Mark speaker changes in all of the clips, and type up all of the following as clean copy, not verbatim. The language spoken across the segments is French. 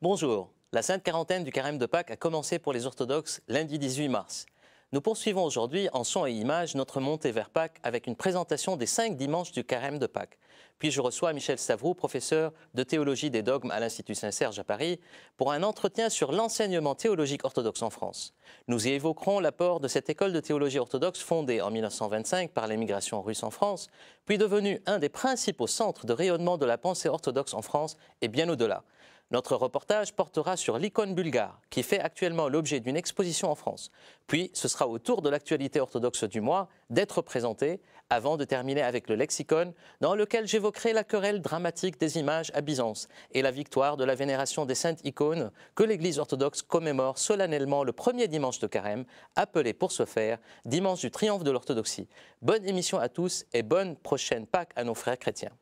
Speaker 1: Bonjour, la Sainte Quarantaine du Carême de Pâques a commencé pour les orthodoxes lundi 18 mars. Nous poursuivons aujourd'hui en son et images notre montée vers Pâques avec une présentation des 5 dimanches du Carême de Pâques. Puis je reçois Michel Stavroux, professeur de théologie des dogmes à l'Institut Saint-Serge à Paris, pour un entretien sur l'enseignement théologique orthodoxe en France. Nous y évoquerons l'apport de cette école de théologie orthodoxe fondée en 1925 par l'émigration russe en France, puis devenue un des principaux centres de rayonnement de la pensée orthodoxe en France et bien au-delà. Notre reportage portera sur l'icône bulgare, qui fait actuellement l'objet d'une exposition en France. Puis, ce sera au tour de l'actualité orthodoxe du mois d'être présentée, avant de terminer avec le lexicon, dans lequel j'évoquerai la querelle dramatique des images à Byzance et la victoire de la vénération des saintes icônes que l'Église orthodoxe commémore solennellement le premier dimanche de Carême, appelé pour ce faire dimanche du triomphe de l'orthodoxie. Bonne émission à tous et bonne prochaine Pâques à nos frères chrétiens.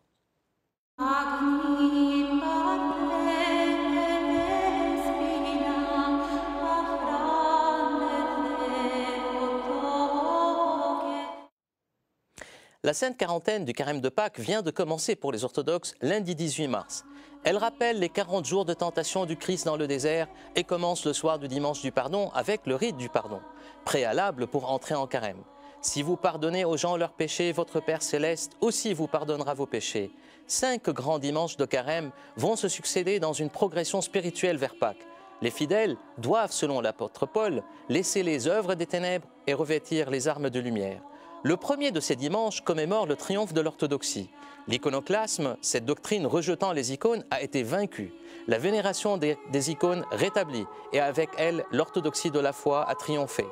Speaker 1: La Sainte Quarantaine du Carême de Pâques vient de commencer pour les orthodoxes lundi 18 mars. Elle rappelle les 40 jours de tentation du Christ dans le désert et commence le soir du dimanche du pardon avec le rite du pardon, préalable pour entrer en Carême. Si vous pardonnez aux gens leurs péchés, votre Père céleste aussi vous pardonnera vos péchés. 5 grands dimanches de Carême vont se succéder dans une progression spirituelle vers Pâques. Les fidèles doivent, selon l'apôtre Paul, laisser les œuvres des ténèbres et revêtir les armes de lumière. Le premier de ces dimanches commémore le triomphe de l'orthodoxie. L'iconoclasme, cette doctrine rejetant les icônes, a été vaincue. La vénération des icônes rétablie et avec elle, l'orthodoxie de la foi a triomphé.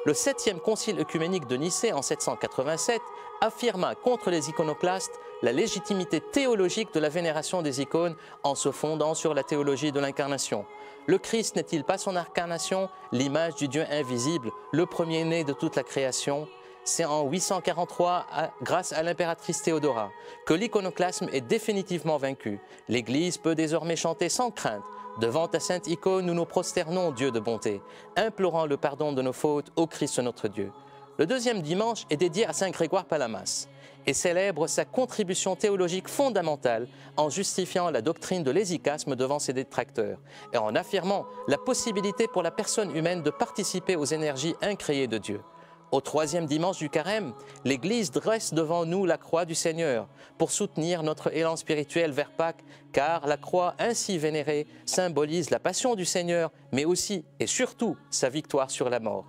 Speaker 1: Le 7e concile œcuménique de Nicée en 787 affirma contre les iconoclastes la légitimité théologique de la vénération des icônes en se fondant sur la théologie de l'incarnation. Le Christ n'est-il pas son incarnation, l'image du Dieu invisible, le premier-né de toute la création ? C'est en 843, grâce à l'impératrice Théodora, que l'iconoclasme est définitivement vaincu. L'Église peut désormais chanter sans crainte. Devant ta sainte icône, nous nous prosternons, Dieu de bonté, implorant le pardon de nos fautes au Christ notre Dieu. Le deuxième dimanche est dédié à saint Grégoire Palamas et célèbre sa contribution théologique fondamentale en justifiant la doctrine de l'hésychasme devant ses détracteurs et en affirmant la possibilité pour la personne humaine de participer aux énergies incréées de Dieu. Au 3e dimanche du Carême, l'Église dresse devant nous la croix du Seigneur pour soutenir notre élan spirituel vers Pâques, car la croix ainsi vénérée symbolise la passion du Seigneur, mais aussi et surtout sa victoire sur la mort.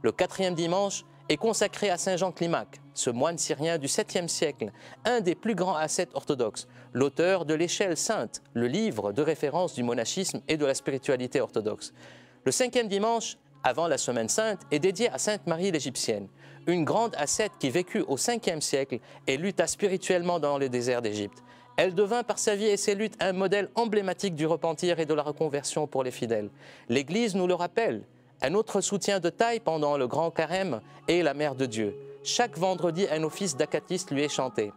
Speaker 1: Le 4e dimanche est consacré à saint Jean Climac, ce moine syrien du 7e siècle, un des plus grands ascètes orthodoxes, l'auteur de l'Échelle sainte, le livre de référence du monachisme et de la spiritualité orthodoxe. Le 5e dimanche, avant la Semaine Sainte, est dédiée à Sainte Marie l'Égyptienne, une grande ascète qui vécut au 5e siècle et lutta spirituellement dans le désert d'Égypte. Elle devint par sa vie et ses luttes un modèle emblématique du repentir et de la reconversion pour les fidèles. L'Église nous le rappelle. Un autre soutien de taille pendant le Grand Carême est la Mère de Dieu. Chaque vendredi, un office d'acatiste lui est chanté.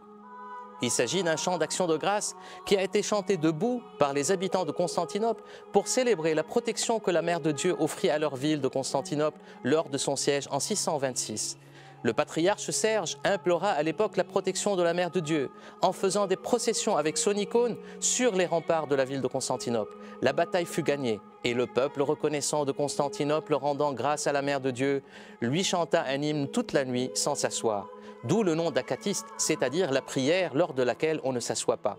Speaker 1: Il s'agit d'un chant d'action de grâce qui a été chanté debout par les habitants de Constantinople pour célébrer la protection que la Mère de Dieu offrit à leur ville de Constantinople lors de son siège en 626. Le patriarche Serge implora à l'époque la protection de la Mère de Dieu en faisant des processions avec son icône sur les remparts de la ville de Constantinople. La bataille fut gagnée et le peuple reconnaissant de Constantinople rendant grâce à la Mère de Dieu lui chanta un hymne toute la nuit sans s'asseoir. D'où le nom d'acatiste, c'est-à-dire la prière lors de laquelle on ne s'assoit pas.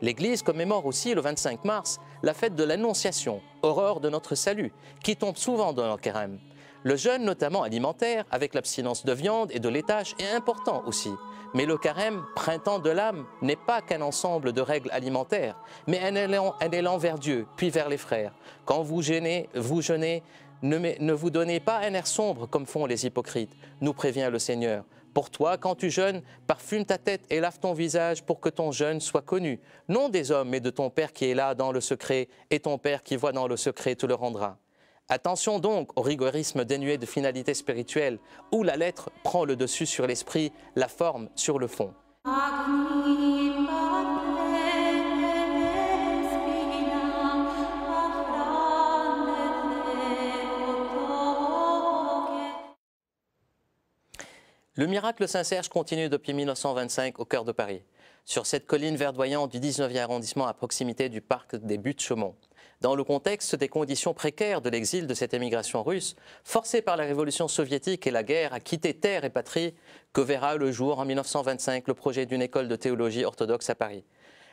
Speaker 1: L'Église commémore aussi le 25 mars la fête de l'Annonciation, aurore de notre salut, qui tombe souvent dans le Carême. Le jeûne, notamment alimentaire, avec l'abstinence de viande et de laitage, est important aussi. Mais le Carême, printemps de l'âme, n'est pas qu'un ensemble de règles alimentaires, mais un élan vers Dieu, puis vers les frères. Quand vous jeûnez, ne vous donnez pas un air sombre comme font les hypocrites, nous prévient le Seigneur. Pour toi, quand tu jeûnes, parfume ta tête et lave ton visage pour que ton jeûne soit connu, non des hommes, mais de ton Père qui est là dans le secret, et ton Père qui voit dans le secret te le rendra. Attention donc au rigorisme dénué de finalité spirituelle, où la lettre prend le dessus sur l'esprit, la forme sur le fond. Le miracle Saint-Serge continue depuis 1925 au cœur de Paris, sur cette colline verdoyante du 19e arrondissement à proximité du parc des Buttes-Chaumont. dans le contexte des conditions précaires de l'exil de cette émigration russe, forcée par la révolution soviétique et la guerre à quitter terre et patrie, que verra le jour en 1925 le projet d'une école de théologie orthodoxe à Paris.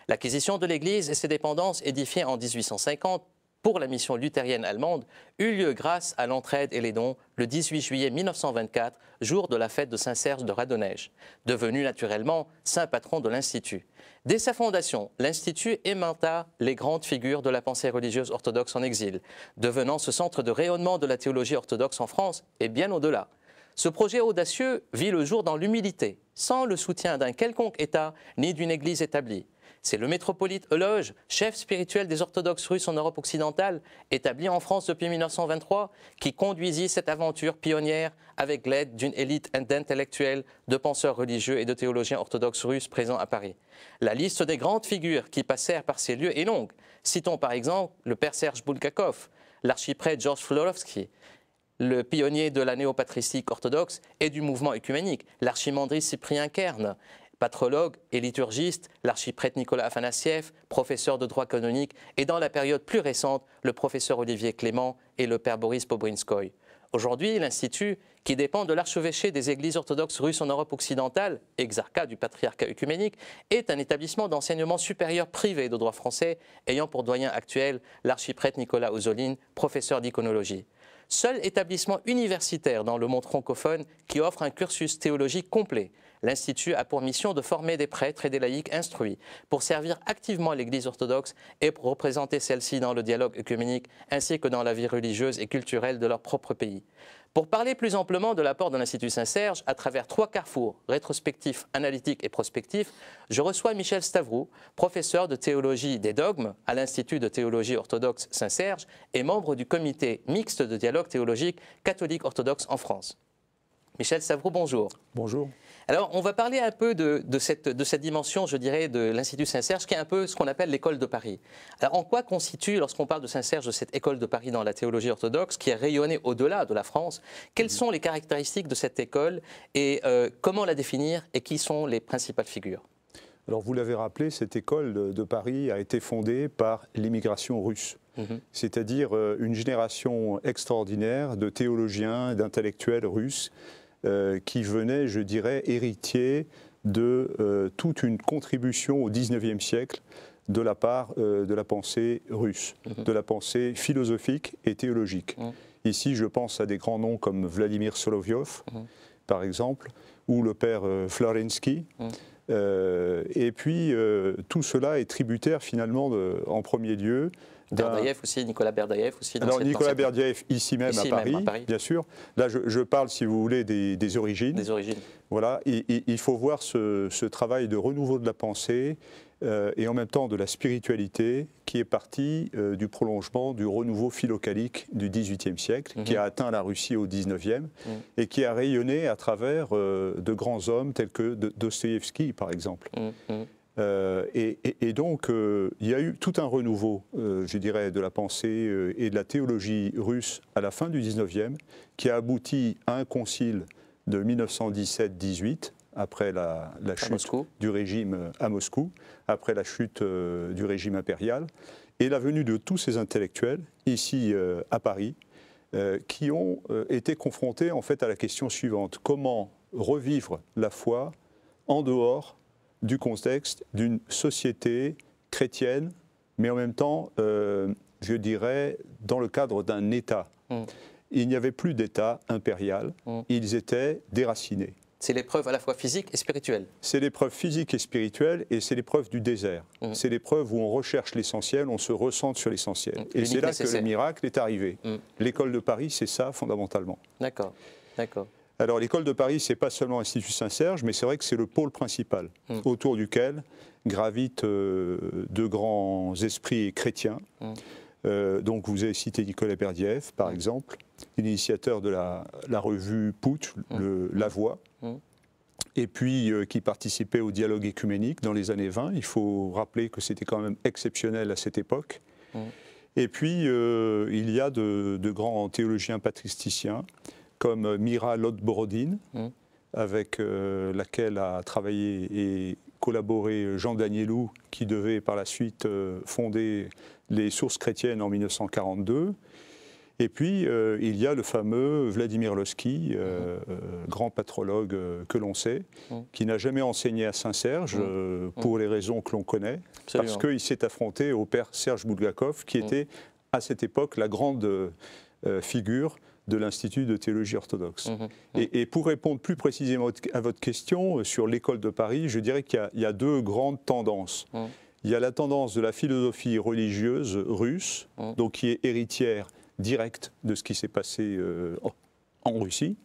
Speaker 1: L'acquisition de l'église et ses dépendances édifiées en 1850 pour la mission luthérienne allemande eut lieu grâce à l'entraide et les dons le 18 juillet 1924, jour de la fête de Saint-Serge de Radonnège, devenu naturellement saint patron de l'Institut. Dès sa fondation, l'Institut aimanta les grandes figures de la pensée religieuse orthodoxe en exil, devenant ce centre de rayonnement de la théologie orthodoxe en France et bien au-delà. Ce projet audacieux vit le jour dans l'humilité, sans le soutien d'un quelconque État ni d'une Église établie. C'est le métropolite Euloge, chef spirituel des orthodoxes russes en Europe occidentale, établi en France depuis 1923, qui conduisit cette aventure pionnière avec l'aide d'une élite d'intellectuels, de penseurs religieux et de théologiens orthodoxes russes présents à Paris. La liste des grandes figures qui passèrent par ces lieux est longue. Citons par exemple le père Serge Bulgakov, l'archiprêtre Georges Florovsky, le pionnier de la néopatristique orthodoxe et du mouvement œcuménique, l'archimandrite Cyprien Kern, patrologue et liturgiste, l'archiprêtre Nicolas Afanassiev, professeur de droit canonique, et dans la période plus récente, le professeur Olivier Clément et le père Boris Pobrinskoy. Aujourd'hui, l'Institut, qui dépend de l'archevêché des églises orthodoxes russes en Europe occidentale, exarcat du patriarcat œcuménique, est un établissement d'enseignement supérieur privé de droit français, ayant pour doyen actuel l'archiprêtre Nicolas Ozoline, professeur d'iconologie. Seul établissement universitaire dans le monde francophone qui offre un cursus théologique complet, l'Institut a pour mission de former des prêtres et des laïcs instruits pour servir activement l'Église orthodoxe et pour représenter celle-ci dans le dialogue œcuménique ainsi que dans la vie religieuse et culturelle de leur propre pays. Pour parler plus amplement de l'apport de l'Institut Saint-Serge à travers 3 carrefours, rétrospectif, analytique et prospectif, je reçois Michel Stavrou, professeur de théologie des dogmes à l'Institut de théologie orthodoxe Saint-Serge et membre du comité mixte de dialogue théologique catholique orthodoxe en France. Michel Stavrou, bonjour.
Speaker 2: Bonjour.
Speaker 1: Alors, on va parler un peu de cette dimension, je dirais, de l'Institut Saint-Serge, qui est un peu ce qu'on appelle l'école de Paris. Alors, en quoi constitue, lorsqu'on parle de Saint-Serge, de cette école de Paris dans la théologie orthodoxe, qui est rayonnée au-delà de la France? Quelles sont les caractéristiques de cette école et comment la définir et qui sont les principales figures?
Speaker 2: Alors, vous l'avez rappelé, cette école de Paris a été fondée par l'immigration russe. C'est-à-dire une génération extraordinaire de théologiens, d'intellectuels russes qui venaient, je dirais, héritiers de toute une contribution au XIXe siècle de la part de la pensée russe, de la pensée philosophique et théologique. Ici, je pense à des grands noms comme Vladimir Solovyov, par exemple, ou le père Florensky. Et puis, tout cela est tributaire, finalement, en premier lieu,
Speaker 1: Berdaïev aussi, Nicolas Berdaïev aussi.
Speaker 2: Alors Nicolas Berdaïev, ici même, à Paris, bien sûr. Là, je parle, si vous voulez, des origines.
Speaker 1: Des origines.
Speaker 2: Voilà, il faut voir ce travail de renouveau de la pensée et en même temps de la spiritualité qui est parti du prolongement du renouveau philocalique du XVIIIe siècle, qui a atteint la Russie au XIXe et qui a rayonné à travers de grands hommes tels que Dostoïevski, par exemple. Et donc, il y a eu tout un renouveau, je dirais, de la pensée et de la théologie russe à la fin du XIXe, qui a abouti à un concile de 1917-18, après la chute du régime à Moscou, après la chute du régime impérial, et la venue de tous ces intellectuels, ici à Paris, qui ont été confrontés en fait à la question suivante: comment revivre la foi en dehors du contexte d'une société chrétienne, mais en même temps, je dirais, dans le cadre d'un État. Il n'y avait plus d'État impérial, ils étaient déracinés.
Speaker 1: C'est l'épreuve à la fois physique et spirituelle.
Speaker 2: C'est l'épreuve physique et spirituelle, et c'est l'épreuve du désert. C'est l'épreuve où on recherche l'essentiel, on se ressente sur l'essentiel. Et c'est là que le miracle est arrivé. L'école de Paris, c'est ça, fondamentalement.
Speaker 1: D'accord, d'accord.
Speaker 2: Alors l'école de Paris, ce n'est pas seulement l'Institut Saint-Serge, mais c'est vrai que c'est le pôle principal autour duquel gravitent de grands esprits chrétiens. Donc vous avez cité Nicolas Berdyaev, par exemple, l'initiateur de la revue Putsch, La Voix, et puis qui participait au dialogue écuménique dans les années 20. Il faut rappeler que c'était quand même exceptionnel à cette époque. Et puis il y a de grands théologiens patristiciens, comme Mira Lodborodine, avec laquelle a travaillé et collaboré Jean Danielou, qui devait par la suite fonder les Sources chrétiennes en 1942. Et puis, il y a le fameux Vladimir Lossky, grand patrologue que l'on sait, qui n'a jamais enseigné à Saint-Serge, pour les raisons que l'on connaît,
Speaker 1: Absolument.
Speaker 2: parce qu'il s'est affronté au père Serge Boulgakov, qui était à cette époque la grande figure de l'Institut de théologie orthodoxe. Et pour répondre plus précisément à votre question sur l'école de Paris, je dirais qu'il y a deux grandes tendances. Il y a la tendance de la philosophie religieuse russe, donc qui est héritière directe de ce qui s'est passé en Russie.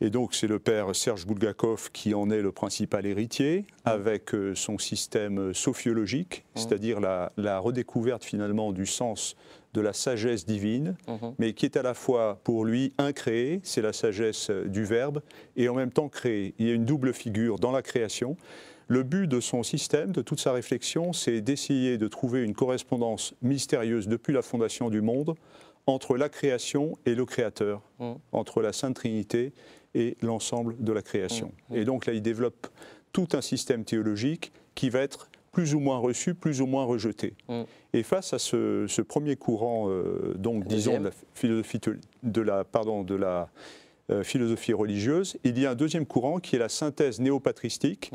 Speaker 2: Et donc c'est le père Serge Boulgakov qui en est le principal héritier, avec son système sophiologique, c'est-à-dire la redécouverte finalement du sens de la sagesse divine, mais qui est à la fois pour lui incréée, c'est la sagesse du Verbe, et en même temps créée. Il y a une double figure dans la création. Le but de son système, de toute sa réflexion, c'est d'essayer de trouver une correspondance mystérieuse depuis la fondation du monde entre la création et le Créateur, entre la Sainte Trinité et l'ensemble de la création. Et donc là, il développe tout un système théologique qui va être plus ou moins reçu, plus ou moins rejeté. Et face à ce premier courant, donc disons de la philosophie philosophie religieuse, il y a un deuxième courant qui est la synthèse néopatristique,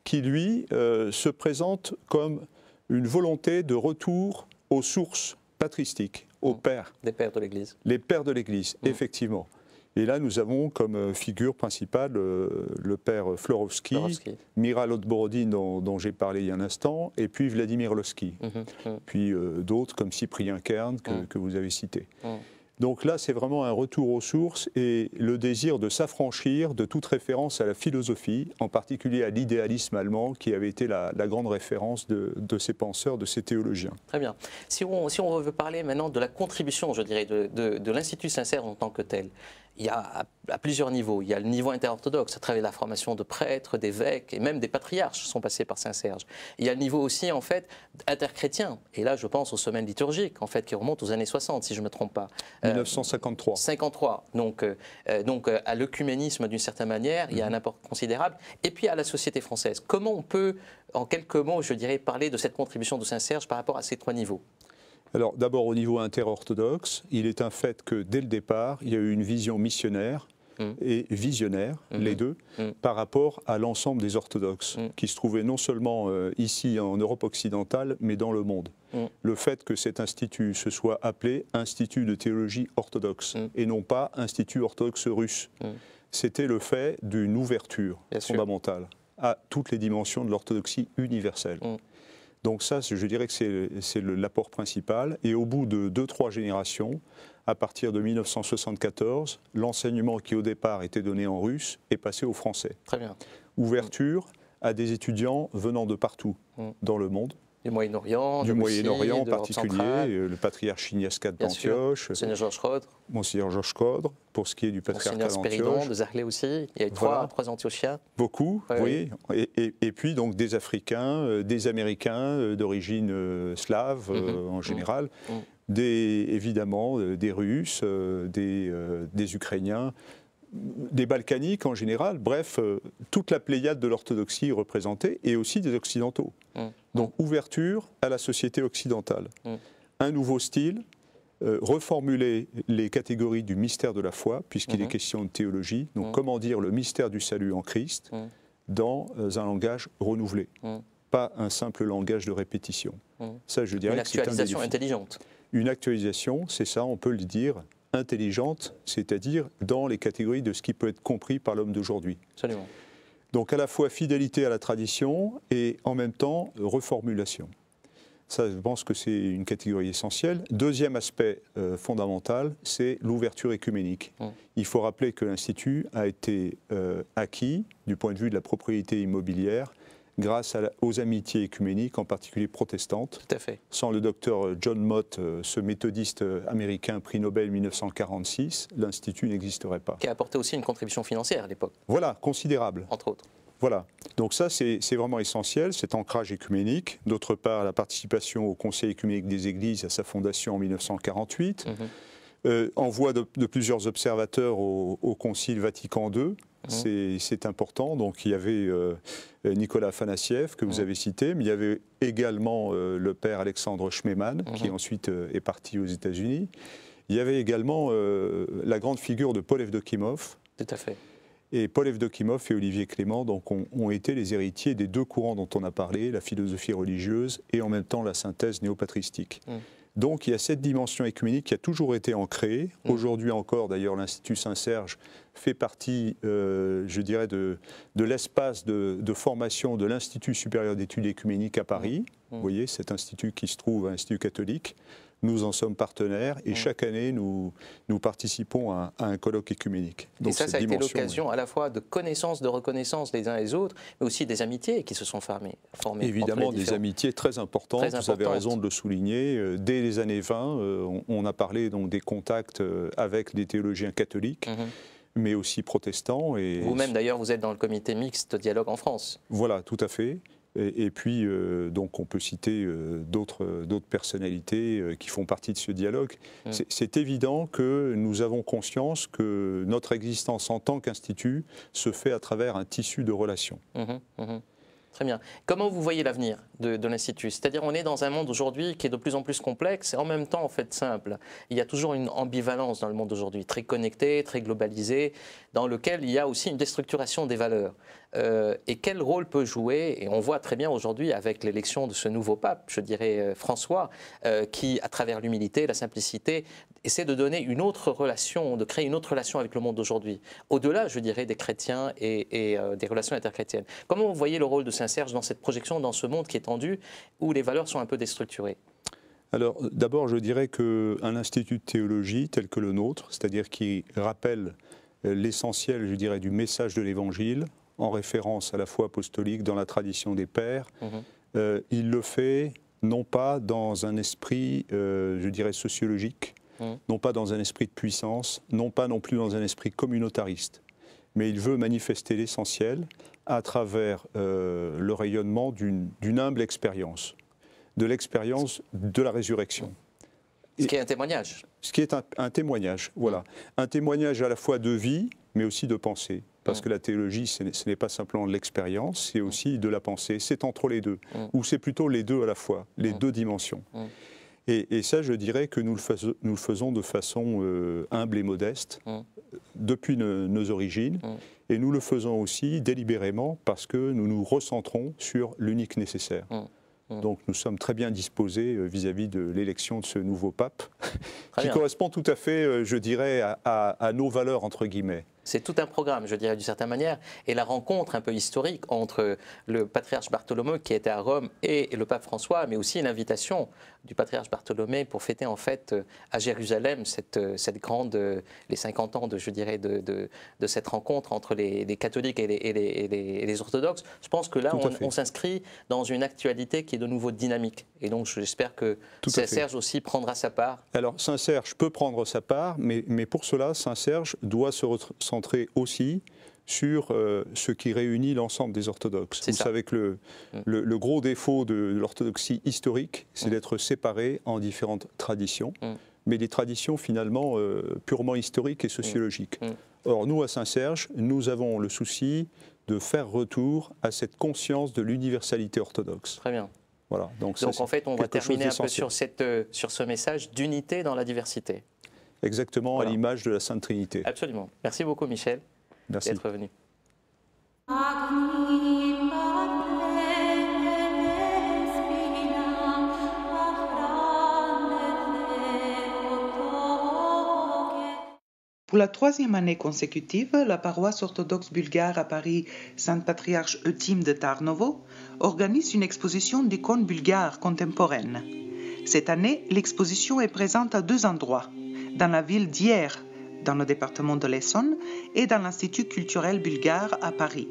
Speaker 2: qui lui se présente comme une volonté de retour aux sources patristiques, aux pères.
Speaker 1: Des pères de l'Église.
Speaker 2: Les pères de l'Église, effectivement. Et là, nous avons comme figure principale le père Florovsky, Mira Lodborodine dont j'ai parlé il y a un instant, et puis Vladimir Lossky. Puis d'autres comme Cyprien Kern que vous avez cité. Donc là, c'est vraiment un retour aux sources et le désir de s'affranchir de toute référence à la philosophie, en particulier à l'idéalisme allemand, qui avait été la grande référence de ces penseurs, de ces théologiens.
Speaker 1: Très bien. Si on veut parler maintenant de la contribution, je dirais, de l'Institut Saint-Serge en tant que tel, il y a à plusieurs niveaux. Il y a le niveau interorthodoxe, à travers la formation de prêtres, d'évêques et même des patriarches sont passés par Saint-Serge. Il y a le niveau aussi, en fait, interchrétien. Et là, je pense aux semaines liturgiques, en fait, qui remontent aux années 60, si je ne me trompe pas.
Speaker 2: 1953.
Speaker 1: 53. Donc à l'œcuménisme, d'une certaine manière, il y a un apport considérable. Et puis à la société française. Comment on peut, en quelques mots, je dirais, parler de cette contribution de Saint-Serge par rapport à ces trois niveaux ?
Speaker 2: Alors d'abord au niveau interorthodoxe, il est un fait que dès le départ, il y a eu une vision missionnaire et visionnaire, les deux, par rapport à l'ensemble des orthodoxes, qui se trouvaient non seulement ici en Europe occidentale, mais dans le monde. Le fait que cet institut se soit appelé Institut de théologie orthodoxe, et non pas Institut orthodoxe russe, c'était le fait d'une ouverture fondamentale à toutes les dimensions de l'orthodoxie universelle. Donc ça, je dirais que c'est l'apport principal. Et au bout de 2-3 générations, à partir de 1974, l'enseignement qui au départ était donné en russe est passé au français.
Speaker 1: Très bien.
Speaker 2: Ouverture à des étudiants venant de partout dans le monde.
Speaker 1: Du Moyen-Orient,
Speaker 2: du Moyen-Orient en particulier,
Speaker 1: centrale.
Speaker 2: Le patriarche Ignace d'Antioche,
Speaker 1: Monseigneur Georges Codre.
Speaker 2: Monseigneur Georges Codre, pour ce qui est du patriarcat d'Antioche.
Speaker 1: Monseigneur Spéridon de Zarlé aussi. Il y a eu trois Antiochiens.
Speaker 2: Beaucoup, oui. Et puis donc des Africains, des Américains d'origine slave en général, évidemment des Russes, des Ukrainiens, des Balkaniques en général, bref, toute la pléiade de l'orthodoxie représentée, et aussi des Occidentaux. Donc ouverture à la société occidentale. Un nouveau style, reformuler les catégories du mystère de la foi, puisqu'il est question de théologie. Donc comment dire le mystère du salut en Christ dans un langage renouvelé, pas un simple langage de répétition. Ça, je dirais
Speaker 1: une actualisation intelligente.
Speaker 2: Une actualisation, c'est ça, on peut le dire, intelligente, c'est-à-dire dans les catégories de ce qui peut être compris par l'homme d'aujourd'hui.
Speaker 1: Absolument.
Speaker 2: Donc à la fois fidélité à la tradition et en même temps reformulation. Ça, je pense que c'est une catégorie essentielle. Deuxième aspect fondamental, c'est l'ouverture écuménique. Il faut rappeler que l'Institut a été acquis du point de vue de la propriété immobilière grâce aux amitiés écuméniques, en particulier protestantes.
Speaker 1: Tout à fait.
Speaker 2: Sans le docteur John Mott, ce méthodiste américain, prix Nobel 1946, l'Institut n'existerait pas.
Speaker 1: Qui a apporté aussi une contribution financière à l'époque.
Speaker 2: Voilà, considérable.
Speaker 1: Entre autres.
Speaker 2: Voilà. Donc ça, c'est vraiment essentiel, cet ancrage écuménique. D'autre part, la participation au Conseil écuménique des Églises à sa fondation en 1948. Envoi de plusieurs observateurs au Concile Vatican II. C'est important. Donc il y avait Nicolas Afanassiev, que vous avez cité, mais il y avait également le père Alexandre Schmemann, qui ensuite est parti aux États-Unis. Il y avait également la grande figure de Paul Evdokimov.
Speaker 1: Tout à fait.
Speaker 2: Et Paul Evdokimov et Olivier Clément donc, ont été les héritiers des deux courants dont on a parlé, la philosophie religieuse et en même temps la synthèse néopatristique. Donc il y a cette dimension écuménique qui a toujours été ancrée. Aujourd'hui encore, d'ailleurs, l'Institut Saint-Serge fait partie, je dirais, de l'espace de formation de l'Institut supérieur d'études écuméniques à Paris. Vous voyez, cet institut qui se trouve à l'Institut catholique. Nous en sommes partenaires et chaque année, nous participons à un colloque écuménique.
Speaker 1: Donc, et ça a été l'occasion à la fois de connaissances, de reconnaissance les uns les autres, mais aussi des amitiés qui se sont formées.
Speaker 2: Évidemment, des amitiés très importantes, vous avez raison de le souligner. Dès les années 20, on a parlé donc, des contacts avec des théologiens catholiques. Mais aussi protestants.
Speaker 1: Vous-même, d'ailleurs, vous êtes dans le comité mixte Dialogue en France.
Speaker 2: Voilà, tout à fait. Et puis, donc, on peut citer d'autres personnalités qui font partie de ce dialogue. C'est évident que nous avons conscience que notre existence en tant qu'institut se fait à travers un tissu de relations.
Speaker 1: Très bien. Comment vous voyez l'avenir de l'Institut? C'est-à-dire on est dans un monde aujourd'hui qui est de plus en plus complexe et en même temps en fait simple. Il y a toujours une ambivalence dans le monde d'aujourd'hui, très connecté, très globalisé, dans lequel il y a aussi une déstructuration des valeurs. Et quel rôle peut jouer, et on voit très bien aujourd'hui avec l'élection de ce nouveau pape, je dirais François, qui à travers l'humilité, la simplicité, essaie de donner une autre relation, de créer une autre relation avec le monde d'aujourd'hui, au-delà, je dirais, des chrétiens et des relations interchrétiennes. Comment vous voyez le rôle de Saint-Serge dans cette projection, dans ce monde qui est tendu, où les valeurs sont un peu déstructurées?
Speaker 2: Alors, d'abord, je dirais qu'un institut de théologie tel que le nôtre, c'est-à-dire qui rappelle l'essentiel, je dirais, du message de l'Évangile, en référence à la foi apostolique dans la tradition des pères, il le fait non pas dans un esprit, je dirais, sociologique, non pas dans un esprit de puissance, non pas non plus dans un esprit communautariste, mais il veut manifester l'essentiel à travers le rayonnement d'une humble expérience, de l'expérience de la résurrection.
Speaker 1: Ce qui est un témoignage.
Speaker 2: Ce qui est un témoignage, voilà. Un témoignage à la fois de vie, mais aussi de pensée. Parce que la théologie, ce n'est pas simplement de l'expérience, c'est aussi de la pensée. C'est entre les deux, ou c'est plutôt les deux à la fois, les deux dimensions. Et ça, je dirais que nous le faisons de façon humble et modeste, depuis nos origines. Et nous le faisons aussi délibérément parce que nous nous recentrons sur l'unique nécessaire. Donc nous sommes très bien disposés vis-à-vis de l'élection de ce nouveau pape, qui correspond tout à fait, je dirais, à nos valeurs, entre guillemets.
Speaker 1: C'est tout un programme, je dirais, d'une certaine manière. Et la rencontre un peu historique entre le patriarche Bartholomé, qui était à Rome, et le pape François, mais aussi l'invitation du patriarche Bartholomé pour fêter, en fait, à Jérusalem, cette grande, les 50 ans, je dirais, de cette rencontre entre les catholiques et les orthodoxes. Je pense que là, on s'inscrit dans une actualité qui est de nouveau dynamique. Et donc, j'espère que Saint-Serge aussi prendra sa part.
Speaker 2: Alors, Saint-Serge peut prendre sa part, mais pour cela, Saint-Serge doit se recentrer aussi sur ce qui réunit l'ensemble des orthodoxes. Vous savez que le gros défaut de l'orthodoxie historique, c'est d'être séparé en différentes traditions, mais des traditions finalement purement historiques et sociologiques. Or, nous, à Saint-Serge, nous avons le souci de faire retour à cette conscience de l'universalité orthodoxe.
Speaker 1: Très bien.
Speaker 2: Voilà, donc
Speaker 1: en fait, on va terminer un peu sur ce message d'unité dans la diversité.
Speaker 2: Exactement, à l'image de la Sainte Trinité.
Speaker 1: Absolument. Merci beaucoup, Michel, d'être venu.
Speaker 3: Pour la troisième année consécutive, la paroisse orthodoxe bulgare à Paris, Saint-Patriarche Eutyme de Tarnovo, organise une exposition d'icônes bulgares contemporaines. Cette année, l'exposition est présente à deux endroits, dans la ville d'Hyères, dans le département de l'Essonne, et dans l'Institut culturel bulgare à Paris.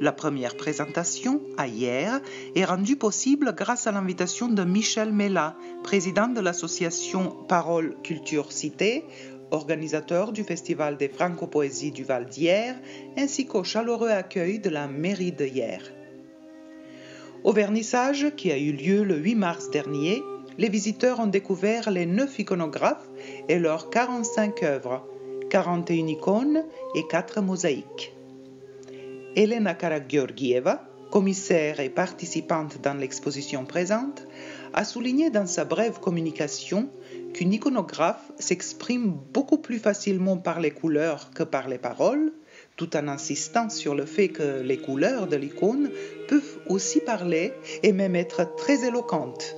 Speaker 3: La première présentation, à Hyères, est rendue possible grâce à l'invitation de Michel Mella, président de l'association Parole Culture Cité, organisateur du Festival des Franco-Poésies du Val d'Hyères, ainsi qu'au chaleureux accueil de la mairie de Hyères. Au vernissage, qui a eu lieu le 8 mars dernier, les visiteurs ont découvert les 9 iconographes et leurs 45 œuvres, 41 icônes et 4 mosaïques. Elena Karageorgieva, commissaire et participante dans l'exposition présente, a souligné dans sa brève communication qu'une iconographe s'exprime beaucoup plus facilement par les couleurs que par les paroles, tout en insistant sur le fait que les couleurs de l'icône peuvent aussi parler et même être très éloquentes.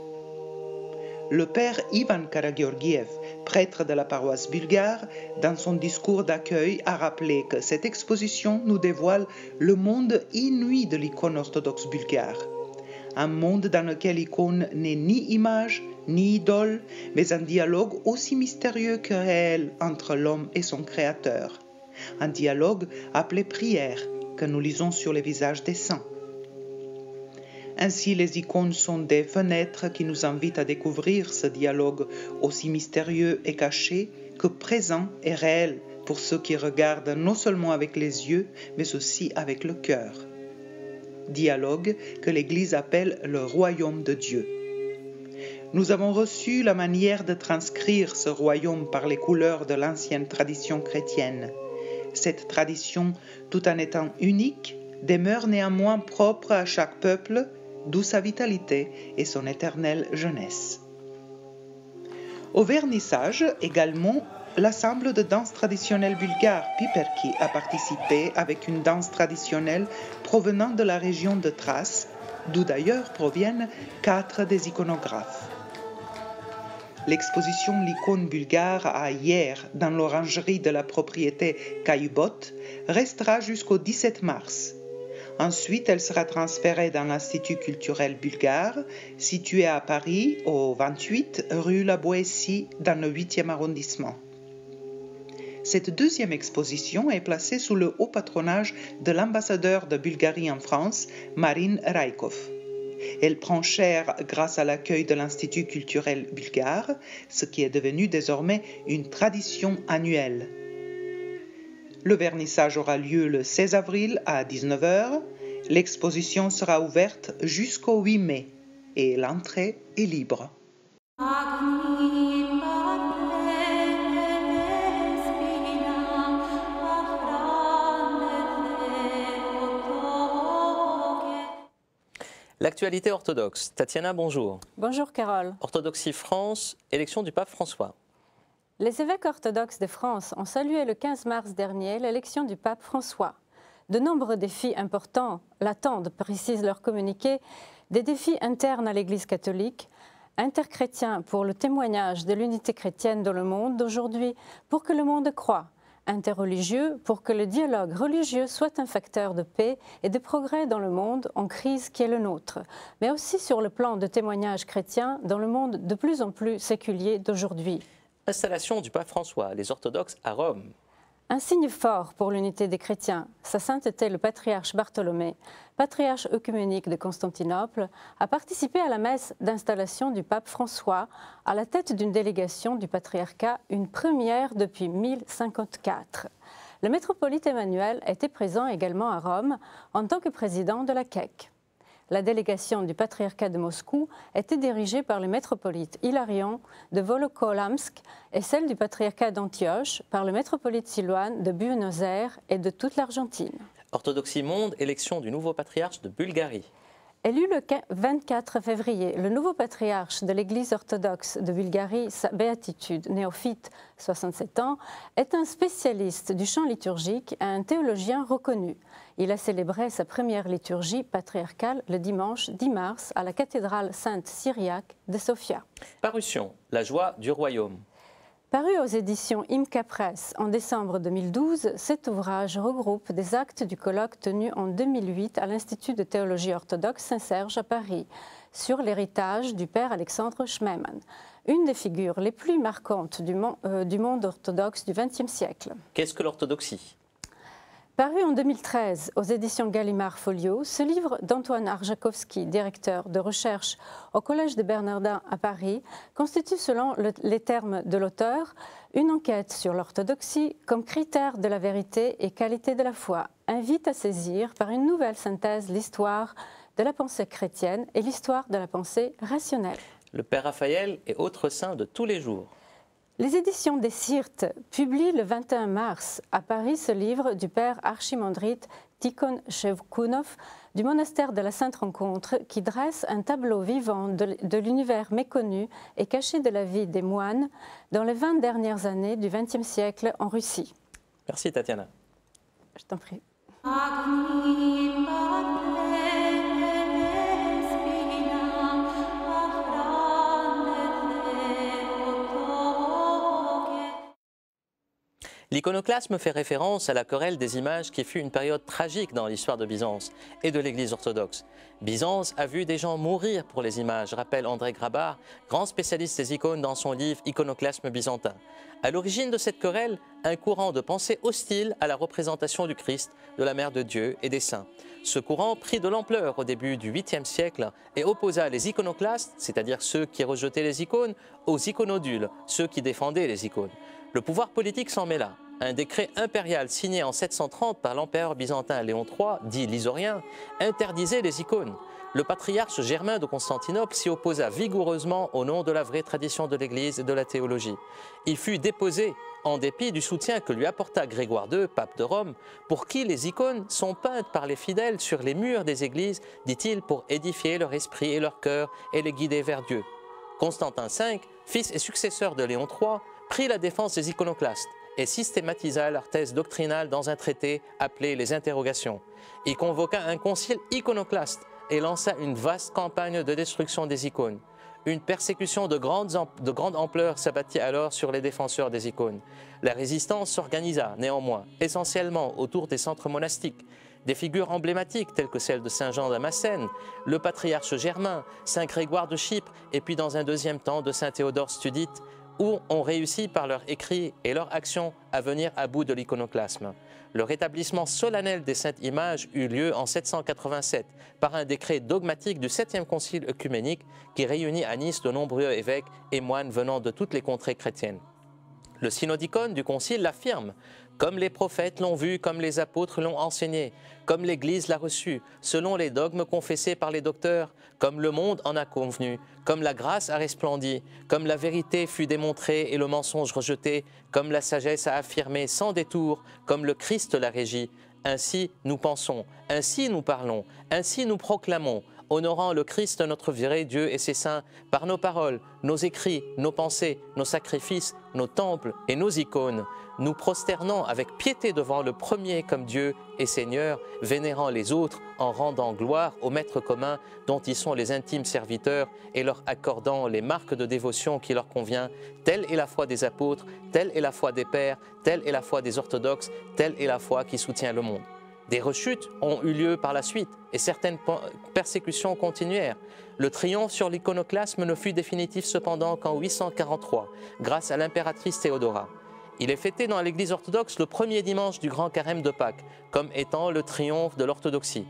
Speaker 3: Le père Ivan Karageorgiev, prêtre de la paroisse bulgare, dans son discours d'accueil a rappelé que cette exposition nous dévoile le monde inouï de l'icône orthodoxe bulgare. Un monde dans lequel l'icône n'est ni image, ni idole, mais un dialogue aussi mystérieux que réel entre l'homme et son créateur. Un dialogue appelé prière, que nous lisons sur les visages des saints. Ainsi, les icônes sont des fenêtres qui nous invitent à découvrir ce dialogue aussi mystérieux et caché que présent et réel pour ceux qui regardent non seulement avec les yeux, mais aussi avec le cœur. Dialogue que l'Église appelle le royaume de Dieu. Nous avons reçu la manière de transcrire ce royaume par les couleurs de l'ancienne tradition chrétienne. Cette tradition, tout en étant unique, demeure néanmoins propre à chaque peuple, d'où sa vitalité et son éternelle jeunesse. Au vernissage, également, l'ensemble de danse traditionnelle bulgare Piperki a participé avec une danse traditionnelle provenant de la région de Thrace, d'où d'ailleurs proviennent 4 des iconographes. L'exposition L'icône bulgare à hier dans l'orangerie de la propriété Caillebotte restera jusqu'au 17 mars. Ensuite, elle sera transférée dans l'Institut culturel bulgare, situé à Paris, au 28 rue La Boétie, dans le 8e arrondissement. Cette deuxième exposition est placée sous le haut patronage de l'ambassadeur de Bulgarie en France, Marin Raikov. Elle prend chair grâce à l'accueil de l'Institut culturel bulgare, ce qui est devenu désormais une tradition annuelle. Le vernissage aura lieu le 16 avril à 19 h. L'exposition sera ouverte jusqu'au 8 mai et l'entrée est libre.
Speaker 1: L'actualité orthodoxe. Tatiana, bonjour.
Speaker 4: Bonjour Carole.
Speaker 1: Orthodoxie France, élection du pape François.
Speaker 4: Les évêques orthodoxes de France ont salué le 15 mars dernier l'élection du pape François. De nombreux défis importants l'attendent, précise leur communiqué, des défis internes à l'Église catholique, interchrétiens pour le témoignage de l'unité chrétienne dans le monde d'aujourd'hui pour que le monde croie, interreligieux pour que le dialogue religieux soit un facteur de paix et de progrès dans le monde en crise qui est le nôtre, mais aussi sur le plan de témoignage chrétien dans le monde de plus en plus séculier d'aujourd'hui.
Speaker 1: Installation du pape François, les orthodoxes à Rome.
Speaker 4: Un signe fort pour l'unité des chrétiens, sa sainteté le patriarche Bartholomée, patriarche œcuménique de Constantinople, a participé à la messe d'installation du pape François à la tête d'une délégation du patriarcat, une première depuis 1054. Le métropolite Emmanuel était présent également à Rome en tant que président de la CEC. La délégation du patriarcat de Moscou était dirigée par le métropolite Hilarion de Volokolamsk et celle du patriarcat d'Antioche par le métropolite Silouane de Buenos Aires et de toute l'Argentine.
Speaker 1: Orthodoxie Monde, élection du nouveau patriarche de Bulgarie.
Speaker 4: Élu le 24 février, le nouveau patriarche de l'Église orthodoxe de Bulgarie, sa béatitude, néophyte, 67 ans, est un spécialiste du chant liturgique et un théologien reconnu. Il a célébré sa première liturgie patriarcale le dimanche 10 mars à la cathédrale Sainte-Cyriaque de Sofia.
Speaker 1: Parution, la joie du royaume.
Speaker 4: Paru aux éditions IMCA Press en décembre 2012, cet ouvrage regroupe des actes du colloque tenu en 2008 à l'Institut de théologie orthodoxe Saint-Serge à Paris sur l'héritage du père Alexandre Schmemann, une des figures les plus marquantes du monde orthodoxe du XXe siècle.
Speaker 1: Qu'est-ce que l'orthodoxie ?
Speaker 4: Paru en 2013 aux éditions Gallimard Folio, ce livre d'Antoine Arjakovski, directeur de recherche au Collège des Bernardins à Paris, constitue selon les termes de l'auteur une enquête sur l'orthodoxie comme critère de la vérité et qualité de la foi, invite à saisir par une nouvelle synthèse l'histoire de la pensée chrétienne et l'histoire de la pensée rationnelle.
Speaker 1: Le Père Raphaël et autres saints de tous les jours.
Speaker 4: Les éditions des Sirtes publient le 21 mars à Paris ce livre du père archimandrite Tikhon Shevkunov du monastère de la Sainte Rencontre qui dresse un tableau vivant de l'univers méconnu et caché de la vie des moines dans les 20 dernières années du XXe siècle en Russie.
Speaker 1: Merci Tatiana.
Speaker 4: Je t'en prie.
Speaker 1: L'iconoclasme fait référence à la querelle des images qui fut une période tragique dans l'histoire de Byzance et de l'Église orthodoxe. Byzance a vu des gens mourir pour les images, rappelle André Grabar, grand spécialiste des icônes dans son livre Iconoclasme byzantin. À l'origine de cette querelle, un courant de pensée hostile à la représentation du Christ, de la Mère de Dieu et des saints. Ce courant prit de l'ampleur au début du 8e siècle et opposa les iconoclastes, c'est-à-dire ceux qui rejetaient les icônes, aux iconodules, ceux qui défendaient les icônes. Le pouvoir politique s'en mêla. Un décret impérial signé en 730 par l'empereur byzantin Léon III, dit lysorien, interdisait les icônes. Le patriarche Germain de Constantinople s'y opposa vigoureusement au nom de la vraie tradition de l'Église et de la théologie. Il fut déposé en dépit du soutien que lui apporta Grégoire II, pape de Rome, pour qui les icônes sont peintes par les fidèles sur les murs des églises, dit-il, pour édifier leur esprit et leur cœur et les guider vers Dieu. Constantin V, fils et successeur de Léon III, prit la défense des iconoclastes et systématisa leur thèse doctrinale dans un traité appelé les Interrogations. Il convoqua un concile iconoclaste et lança une vaste campagne de destruction des icônes. Une persécution de grande ampleur s'abattit alors sur les défenseurs des icônes. La résistance s'organisa néanmoins, essentiellement autour des centres monastiques. Des figures emblématiques telles que celle de Saint Jean Damascène, le patriarche Germain, Saint Grégoire de Chypre et puis dans un deuxième temps de Saint Théodore Studite, où ont réussi par leurs écrits et leurs actions à venir à bout de l'iconoclasme. Le rétablissement solennel des saintes images eut lieu en 787 par un décret dogmatique du 7e concile œcuménique qui réunit à Nice de nombreux évêques et moines venant de toutes les contrées chrétiennes. Le synodicon du concile l'affirme, comme les prophètes l'ont vu, comme les apôtres l'ont enseigné, comme l'Église l'a reçu, selon les dogmes confessés par les docteurs, comme le monde en a convenu, comme la grâce a resplendi, comme la vérité fut démontrée et le mensonge rejeté, comme la sagesse a affirmé sans détour, comme le Christ l'a régi. Ainsi nous pensons, ainsi nous parlons, ainsi nous proclamons, honorant le Christ notre vrai Dieu et ses saints par nos paroles, nos écrits, nos pensées, nos sacrifices, nos temples et nos icônes, nous prosternant avec piété devant le premier comme Dieu et Seigneur, vénérant les autres en rendant gloire au Maître commun dont ils sont les intimes serviteurs et leur accordant les marques de dévotion qui leur convient. Telle est la foi des apôtres, telle est la foi des pères, telle est la foi des orthodoxes, telle est la foi qui soutient le monde. Des rechutes ont eu lieu par la suite et certaines persécutions continuèrent. Le triomphe sur l'iconoclasme ne fut définitif cependant qu'en 843, grâce à l'impératrice Théodora. Il est fêté dans l'Église orthodoxe le premier dimanche du Grand Carême de Pâques, comme étant le triomphe de l'orthodoxie.